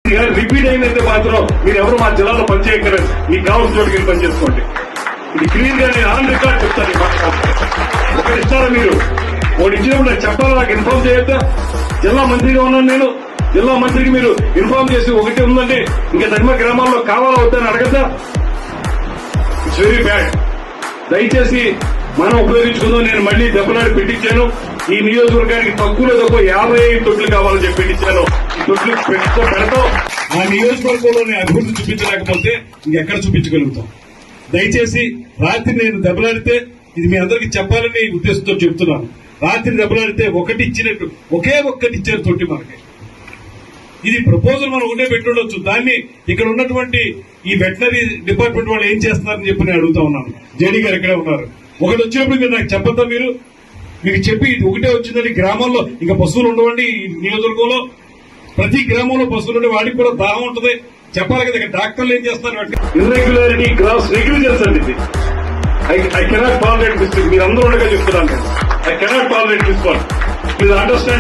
Repeat అయినైతే మాత్రం మీరు ఎవరు మా జిల్లాలో పనిచేయగలరు, మీకు కావాల్సిన చోటుకి పని చేసుకోండి. ఇది క్లియర్ గా నేను ఆన్ రికార్డ్ చెప్తాను. ఈ మాట ఒకటి ఇస్తారా మీరు? ఒకటి ఇచ్చినప్పుడు నాకు చెప్పాలా, నాకు ఇన్ఫార్మ్ చేయొద్దా? జిల్లా మంత్రిగా ఉన్నాను నేను. జిల్లా మంత్రికి మీరు ఇన్ఫార్మ్ చేసి ఒకటి ఉందంటే ఇంకా తగిన గ్రామాల్లో కావాలా వద్దని అడగద్దా? It's very bad. దయచేసి మనం ఉపయోగించుకుందాం. నేను మళ్లీ దెబ్బలాడి పెట్టించాను. ఈ నియోజకవర్గానికి తక్కువలో తక్కువ 55 తొట్లు కావాలని చెప్పి పెట్టించాను. ఈ తొట్లు పెడతాం. ఆ నియోజకవర్గంలో నేను అభివృద్ధి చూపించలేకపోతే ఇంకెక్కడ చూపించగలుగుతాం? దయచేసి రాత్రి నేను దెబ్బలాడితే ఇది మీ అందరికీ చెప్పాలని ఉద్దేశంతో చెప్తున్నాను. రాత్రి దెబ్బలాడితే ఒకటి ఇచ్చినట్టు ఒకే ఒక్కటి ఇచ్చారు తొట్టి మనకి. ఇది ప్రపోజల్ మనం ఒకటే పెట్టుండొచ్చు. దాన్ని ఇక్కడ ఉన్నటువంటి ఈ వెటనరీ డిపార్ట్మెంట్ వాళ్ళు ఏం చేస్తున్నారని చెప్పి నేను అడుగుతా ఉన్నాను. జేడీ గారు ఎక్కడే ఉన్నారు. ఒకటి వచ్చినప్పుడు మీరు నాకు చెప్పొద్దా? మీకు చెప్పి ఇది ఒకటే వచ్చిందని గ్రామాల్లో ఇంకా పశువులు ఉండవండి. ఈ నియోజకవర్గంలో ప్రతి గ్రామంలో పశువులు ఉండే వాడికి కూడా దాహం ఉంటుంది. చెప్పాలి కదా. ఇక్కడ డాక్టర్లు ఏం చేస్తారు? ఇర్రెగ్యులారిటీ గ్రాస్ నెగ్లిజెన్స్ అండి ఇది. I cannot tolerate this. మీరు అందరూ ఉండగా చెప్తున్నాను. I cannot tolerate this one. Please understand.